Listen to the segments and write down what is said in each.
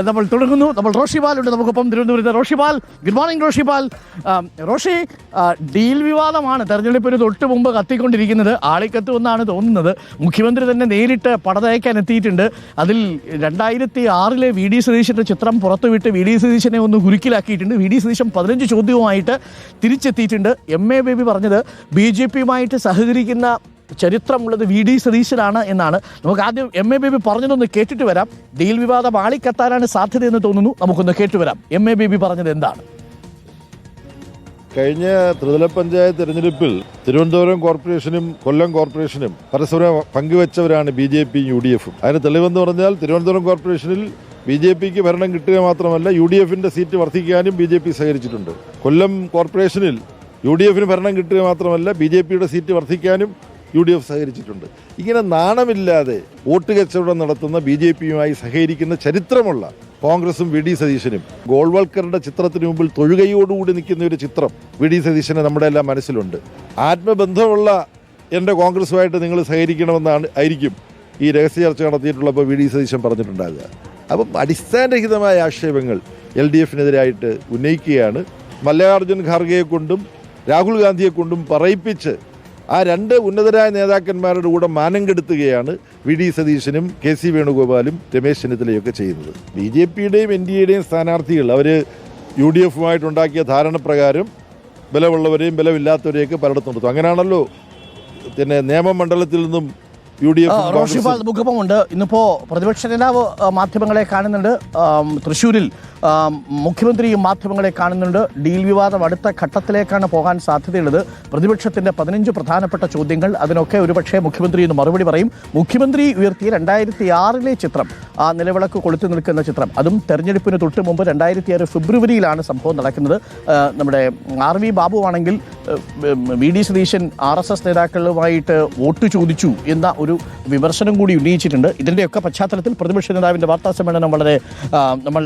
നമ്മൾ തുടങ്ങുന്നു. നമ്മൾ റോഷിപാലുണ്ട് നമുക്കൊപ്പം തിരുവനന്തപുരത്ത്. Roshipal, good morning Roshipal. Roshi, deal വിവാദമാണ് തെരഞ്ഞെടുപ്പിന് തൊട്ട് മുമ്പ് കത്തിക്കൊണ്ടിരിക്കുന്നത്. ആളിക്കത്തുമെന്നാണ് തോന്നുന്നത്. മുഖ്യമന്ത്രി തന്നെ നേരിട്ട് പടതയക്കാൻ എത്തിയിട്ടുണ്ട്. അതിൽ 2006 വി ഡി സതീശൻ്റെ ചിത്രം പുറത്തുവിട്ട് വി ഡി സതീശനെ ഒന്ന് കുരുക്കിലാക്കിയിട്ടുണ്ട്. വി ഡി സതീശൻ 15 ചോദ്യവുമായിട്ട് തിരിച്ചെത്തിയിട്ടുണ്ട്. MA ബേബി പറഞ്ഞത് BJPയുമായിട്ട് സഹകരിക്കുന്ന ചരിത്രമുള്ളത് വി ഡി സതീശനാണ് എന്നാണ്. നമുക്ക് ആദ്യം MA ബേബി പറഞ്ഞതൊന്ന് കേട്ടിട്ട് വരാം. ഡീൽ വിവാദം ആളിക്കത്താനാണ് സാധ്യതയെന്ന് തോന്നുന്നു. നമുക്കൊന്ന് കേട്ടുവരാം MA ബേബി പറഞ്ഞത് എന്താണ്. കഴിഞ്ഞ ത്രിതല പഞ്ചായത്ത് തെരഞ്ഞെടുപ്പിൽ തിരുവനന്തപുരം കോർപ്പറേഷനും കൊല്ലം കോർപ്പറേഷനും പരസ്പരം പങ്കുവെച്ചവരാണ് BJPയും UDFും. അതിന് തെളിവെന്ന് പറഞ്ഞാൽ തിരുവനന്തപുരം കോർപ്പറേഷനിൽ BJPക്ക് ഭരണം കിട്ടുക മാത്രമല്ല UDFിന്റെ സീറ്റ് വർദ്ധിക്കാനും BJP സഹകരിച്ചിട്ടുണ്ട്. കൊല്ലം കോർപ്പറേഷനിൽ UDFിന് ഭരണം കിട്ടുക മാത്രമല്ല BJPയുടെ സീറ്റ് വർദ്ധിക്കാനും UDF സഹകരിച്ചിട്ടുണ്ട്. ഇങ്ങനെ നാണമില്ലാതെ വോട്ട് കച്ചവടം നടത്തുന്ന BJPയുമായി സഹകരിക്കുന്ന ചരിത്രമുള്ള കോൺഗ്രസും വി ഡി സതീശനും ഗോൾവൽക്കറുടെ ചിത്രത്തിന് മുമ്പിൽ തൊഴുകയോടുകൂടി നിൽക്കുന്ന ഒരു ചിത്രം വി ഡി സതീശന് നമ്മുടെ എല്ലാം മനസ്സിലുണ്ട്. ആത്മബന്ധമുള്ള എൻ്റെ കോൺഗ്രസുമായിട്ട് നിങ്ങൾ സഹകരിക്കണമെന്നാണ് ആയിരിക്കും ഈ രഹസ്യ ചർച്ച നടത്തിയിട്ടുള്ളപ്പോൾ വി ഡി സതീശൻ പറഞ്ഞിട്ടുണ്ടാകുക. അപ്പം അടിസ്ഥാനരഹിതമായ ആക്ഷേപങ്ങൾ LDFിനെതിരായിട്ട് ഉന്നയിക്കുകയാണ്. മല്ലികാർജ്ജുൻ ഖാർഗെയെ കൊണ്ടും രാഹുൽ ഗാന്ധിയെ കൊണ്ടും പറയിപ്പിച്ച് ആ രണ്ട് ഉന്നതരായ നേതാക്കന്മാരുടെ കൂടെ മാനം കെടുത്തുകയാണ് വി ഡി സതീശനും KC വേണുഗോപാലും രമേശ് ചെന്നിത്തലയൊക്കെ ചെയ്യുന്നത്. BJPയുടെയും NDAയുടെയും സ്ഥാനാർത്ഥികൾ അവർ UDFുമായിട്ടുണ്ടാക്കിയ ധാരണപ്രകാരം ബലമുള്ളവരെയും ബലമില്ലാത്തവരെയൊക്കെ പലയിടത്തും നിർത്തും. അങ്ങനെയാണല്ലോ പിന്നെ നിയമമണ്ഡലത്തിൽ നിന്നും റോഷിപാൽ മുഖമുണ്ട്. ഇന്നിപ്പോ പ്രതിപക്ഷ നേതാവ് മാധ്യമങ്ങളെ കാണുന്നുണ്ട്. തൃശ്ശൂരിൽ മുഖ്യമന്ത്രിയും മാധ്യമങ്ങളെ കാണുന്നുണ്ട്. ഡീൽ വിവാദം അടുത്ത ഘട്ടത്തിലേക്കാണ് പോകാൻ സാധ്യതയുള്ളത്. പ്രതിപക്ഷത്തിന്റെ 15 പ്രധാനപ്പെട്ട ചോദ്യങ്ങൾ, അതിനൊക്കെ ഒരുപക്ഷെ മുഖ്യമന്ത്രി ഇന്ന് മറുപടി പറയും. മുഖ്യമന്ത്രി ഉയർത്തിയ 2006 ചിത്രം, ആ നിലവിളക്ക് കൊളുത്തി നിൽക്കുന്ന ചിത്രം, അതും തെരഞ്ഞെടുപ്പിന് തൊട്ട് മുമ്പ് 2006 ഫെബ്രുവരിയിലാണ് സംഭവം നടക്കുന്നത്. നമ്മുടെ RV ബാബു ആണെങ്കിൽ വി ഡി സതീശൻ RSS നേതാക്കളുമായിട്ട് വോട്ട് ചോദിച്ചു എന്ന ഒരു വിമർശനം കൂടി ഉന്നയിച്ചിട്ടുണ്ട്. ഇതിൻ്റെയൊക്കെ പശ്ചാത്തലത്തിൽ പ്രതിപക്ഷ നേതാവിൻ്റെ വാർത്താ സമ്മേളനം വളരെ നമ്മൾ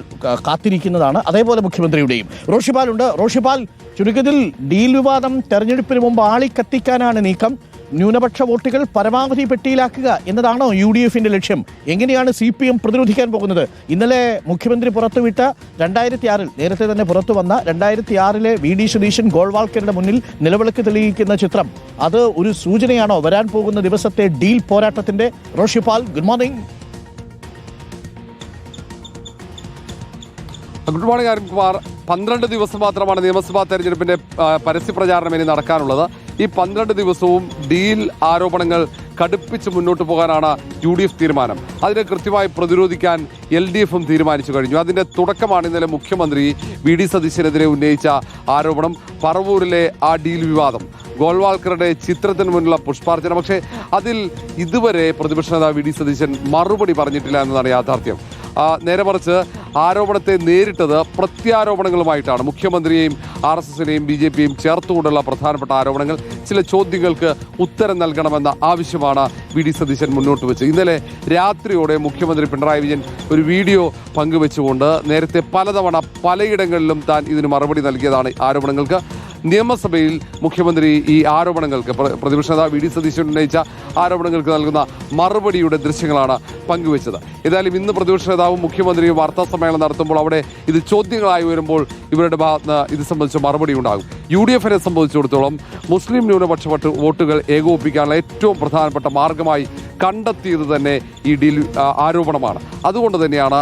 കാത്തിരിക്കുന്നതാണ്. അതേപോലെ മുഖ്യമന്ത്രിയുടെയും. റോഷിപാലുണ്ട്. റോഷിപാൽ, ചുരുക്കത്തിൽ ഡീൽ വിവാദം തെരഞ്ഞെടുപ്പിന് മുമ്പ് ആളിക്കത്തിക്കാനാണ് നീക്കം. ന്യൂനപക്ഷ വോട്ടുകൾ പരമാവധി പെട്ടിയിലാക്കുക എന്നതാണോ UDFിന്റെ ലക്ഷ്യം? എങ്ങനെയാണ് CPM പ്രതിരോധിക്കാൻ പോകുന്നത്? ഇന്നലെ മുഖ്യമന്ത്രി പുറത്തുവിട്ട 2006 നേരത്തെ തന്നെ പുറത്തു വന്ന 2006 വി ഡി സതീശൻ ഗോൾവാൾക്കറുടെ മുന്നിൽ നിലവിളക്ക് തെളിയിക്കുന്ന ചിത്രം, അത് ഒരു സൂചനയാണോ വരാൻ പോകുന്ന ദിവസത്തെ ഡീൽ പോരാട്ടത്തിന്റെ? Roshipal, good morning. Good morning Arunkumar. 12 ദിവസം മാത്രമാണ് നിയമസഭാ തെരഞ്ഞെടുപ്പിന്റെ പരസ്യപ്രചാരണം ഇനി നടക്കാനുള്ളത്. ഈ 12 ദിവസവും ഡീൽ ആരോപണങ്ങൾ കടുപ്പിച്ച് മുന്നോട്ട് പോകാനാണ് UDF തീരുമാനം. അതിനെ കൃത്യമായി പ്രതിരോധിക്കാൻ LDFും തീരുമാനിച്ചു കഴിഞ്ഞു. അതിന്റെ തുടക്കമാണ് ഇന്നലെ മുഖ്യമന്ത്രി വി ഡി സതീശനെതിരെ ഉന്നയിച്ച ആരോപണം, പറവൂരിലെ ആ ഡീൽ വിവാദം, ഗോൾവാൾക്കറുടെ ചിത്രത്തിന് മുന്നിലുള്ള പുഷ്പാർച്ചന. പക്ഷേ അതിൽ ഇതുവരെ പ്രതിപക്ഷ നേതാവ് വി ഡി സതീശൻ മറുപടി പറഞ്ഞിട്ടില്ല എന്നതാണ് യാഥാർത്ഥ്യം. നേരെ മറിച്ച് ആരോപണത്തെ നേരിട്ടത് പ്രത്യാരോപണങ്ങളുമായിട്ടാണ്. മുഖ്യമന്ത്രിയെയും RSSനെയും BJPയെയും ചേർത്തുകൊണ്ടുള്ള പ്രധാനപ്പെട്ട ആരോപണങ്ങൾ, ചില ചോദ്യങ്ങൾക്ക് ഉത്തരം നൽകണമെന്ന ആവശ്യമാണ് വി ഡി സതീശൻ മുന്നോട്ട് വെച്ചത്. ഇന്നലെ രാത്രിയോടെ മുഖ്യമന്ത്രി പിണറായി വിജയൻ ഒരു വീഡിയോ പങ്കുവെച്ചുകൊണ്ട് നേരത്തെ പലതവണ പലയിടങ്ങളിലും താൻ ഇതിന് മറുപടി നൽകിയതാണ് ആരോപണങ്ങൾക്ക്. നിയമസഭയിൽ മുഖ്യമന്ത്രി ഈ ആരോപണങ്ങൾക്ക്, പ്രതിപക്ഷ നേതാവ് വി ഡി സതീശൻ ഉന്നയിച്ച ആരോപണങ്ങൾക്ക് നൽകുന്ന മറുപടിയുടെ ദൃശ്യങ്ങളാണ് പങ്കുവച്ചത്. ഏതായാലും ഇന്ന് പ്രതിപക്ഷ നേതാവും മുഖ്യമന്ത്രിയും വാർത്താ സമ്മേളനം നടത്തുമ്പോൾ അവിടെ ഇത് ചോദ്യങ്ങളായി വരുമ്പോൾ ഇവരുടെ ഭാഗത്ത് ഇത് സംബന്ധിച്ച മറുപടി ഉണ്ടാകും. UDFിനെ സംബന്ധിച്ചിടത്തോളം മുസ്ലിം ന്യൂനപക്ഷ വോട്ടുകൾ ഏകോപിപ്പിക്കാനുള്ള ഏറ്റവും പ്രധാനപ്പെട്ട മാർഗമായി കണ്ടെത്തിയത് തന്നെ ഈ ഡീൽ ആരോപണമാണ്. അതുകൊണ്ട് തന്നെയാണ്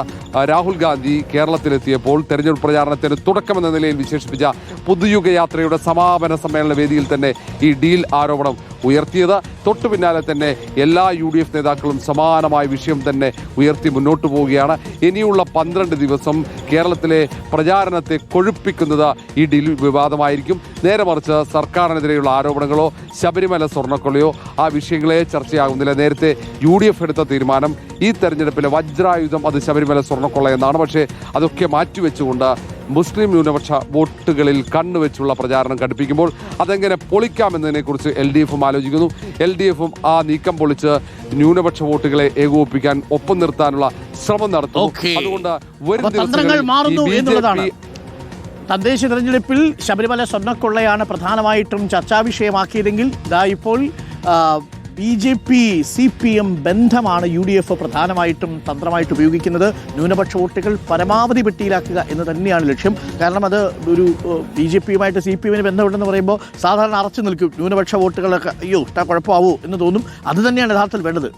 രാഹുൽ ഗാന്ധി കേരളത്തിലെത്തിയപ്പോൾ തെരഞ്ഞെടുപ്പ് പ്രചാരണത്തിന് തുടക്കമെന്ന നിലയിൽ വിശേഷിപ്പിച്ച പുതുയുഗ യാത്രയുടെ സമാപന സമ്മേളന വേദിയിൽ തന്നെ ഈ ഡീൽ ആരോപണം ഉയർത്തിയത്. തൊട്ടു പിന്നാലെ തന്നെ എല്ലാ UDF നേതാക്കളും സമാനമായ വിഷയം തന്നെ ഉയർത്തി മുന്നോട്ട് പോവുകയാണ്. ഇനിയുള്ള 12 ദിവസം കേരളത്തിലെ പ്രചാരണത്തെ കൊഴുപ്പിക്കുന്നത് ഈ ഡീൽ വിവാദമായിരിക്കും. നേരെ മറിച്ച് സർക്കാരിനെതിരെയുള്ള ആരോപണങ്ങളോ ശബരിമല സ്വർണ്ണക്കൊള്ളയോ ആ വിഷയങ്ങളെ ചർച്ചയാകുന്നില്ല. നേരത്തെ UDF എടുത്ത തീരുമാനം ഈ തെരഞ്ഞെടുപ്പിലെ വജ്രായുധം അത് ശബരിമല സ്വർണ്ണക്കൊള്ള എന്നാണ്. പക്ഷേ അതൊക്കെ മാറ്റിവെച്ചുകൊണ്ട് മുസ്ലിം ന്യൂനപക്ഷ വോട്ടുകളിൽ കണ്ണുവെച്ചുള്ള പ്രചാരണം കടുപ്പിക്കുമ്പോൾ അതെങ്ങനെ പൊളിക്കാമെന്നതിനെക്കുറിച്ച് LDFും ആലോചിക്കുന്നു. LDFും ആ നീക്കം പൊളിച്ച് ന്യൂനപക്ഷ വോട്ടുകളെ ഏകോപിപ്പിക്കാൻ ഒപ്പം നിർത്താനുള്ള ശ്രമം നടത്തും. അതുകൊണ്ട് തദ്ദേശ തെരഞ്ഞെടുപ്പിൽ ശബരിമല സ്വർണ്ണക്കൊള്ളയാണ് പ്രധാനമായിട്ടും ചർച്ചാ വിഷയമാക്കിയതെങ്കിൽ ഇപ്പോൾ BJP CPM ബന്ധമാണ് UDF പ്രധാനമായിട്ടും തന്ത്രമായിട്ട് ഉപയോഗിക്കുന്നത്. ന്യൂനപക്ഷ വോട്ടുകൾ പരമാവധി പെട്ടിയിലാക്കുക എന്ന് തന്നെയാണ് ലക്ഷ്യം. കാരണം അത് ഒരു BJPയുമായിട്ട് CPMന് ബന്ധമുണ്ടെന്ന് പറയുമ്പോൾ സാധാരണ അറച്ചു നിൽക്കും. ന്യൂനപക്ഷ വോട്ടുകളൊക്കെ അയ്യോ കുഴപ്പമാവൂ എന്ന് തോന്നും. അത് തന്നെയാണ് യഥാർത്ഥത്തിൽ വേണ്ടത്.